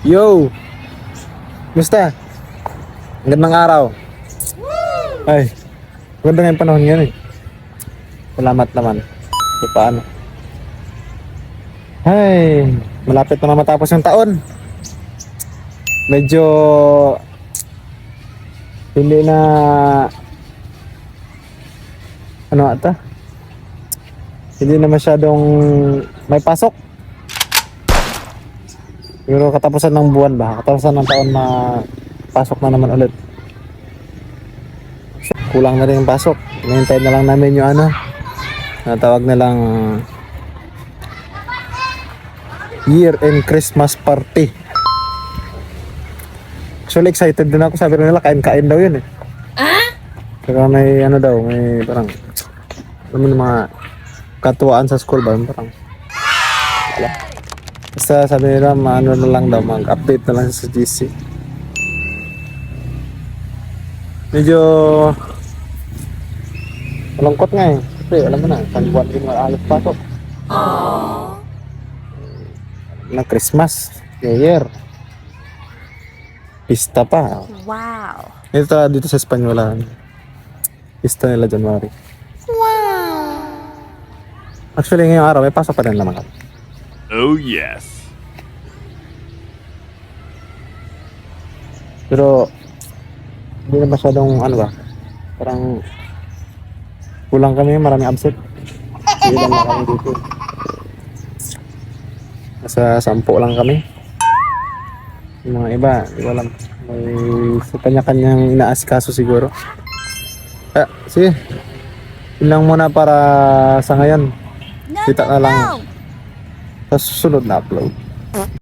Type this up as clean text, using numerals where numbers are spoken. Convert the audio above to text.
Yo! Musta? Gandang araw. Ay, ganda nga yung panahon ngayon eh. Salamat naman. So, paano? Ay, malapit na matapos yung taon. Medyo hindi na ano ata? Hindi na masyadong may pasok. Pero katapusan ng buwan ba? Katapusan ng taon na pasok na naman ulit. Kulang na rin yung pasok. Hinihintay na lang namin yung ano, natawag na lang year-end Christmas party. Actually excited din ako. Sabi nila kain-kain daw yun eh. Pero may ano daw, may parang alam mo yung mga katuwaan sa school ba? Parang wala. Basta sabi nila ano na lang daw, mag-update na lang sa GC. Medyo malungkot nga eh. Kasi alam mo na, isang buwan din alas pasok. Na Christmas, New Year. Pista pa. Wow. Ito dito sa Espanyola. Pista nila January. Wow. Actually ngayong araw may pasok pa rin naman kami. Oh yes. Pero hindi na masyadong ano ba, parang kulang kami, maraming absent. Sige lang na kami dito. Nasa 10 lang kami. Yung mga iba, hindi ko alam. May kanya-kanyang inaasikaso siguro. Sige. Yun lang muna para sa ngayon. No, Kita no, na lang no. sa susunod na upload.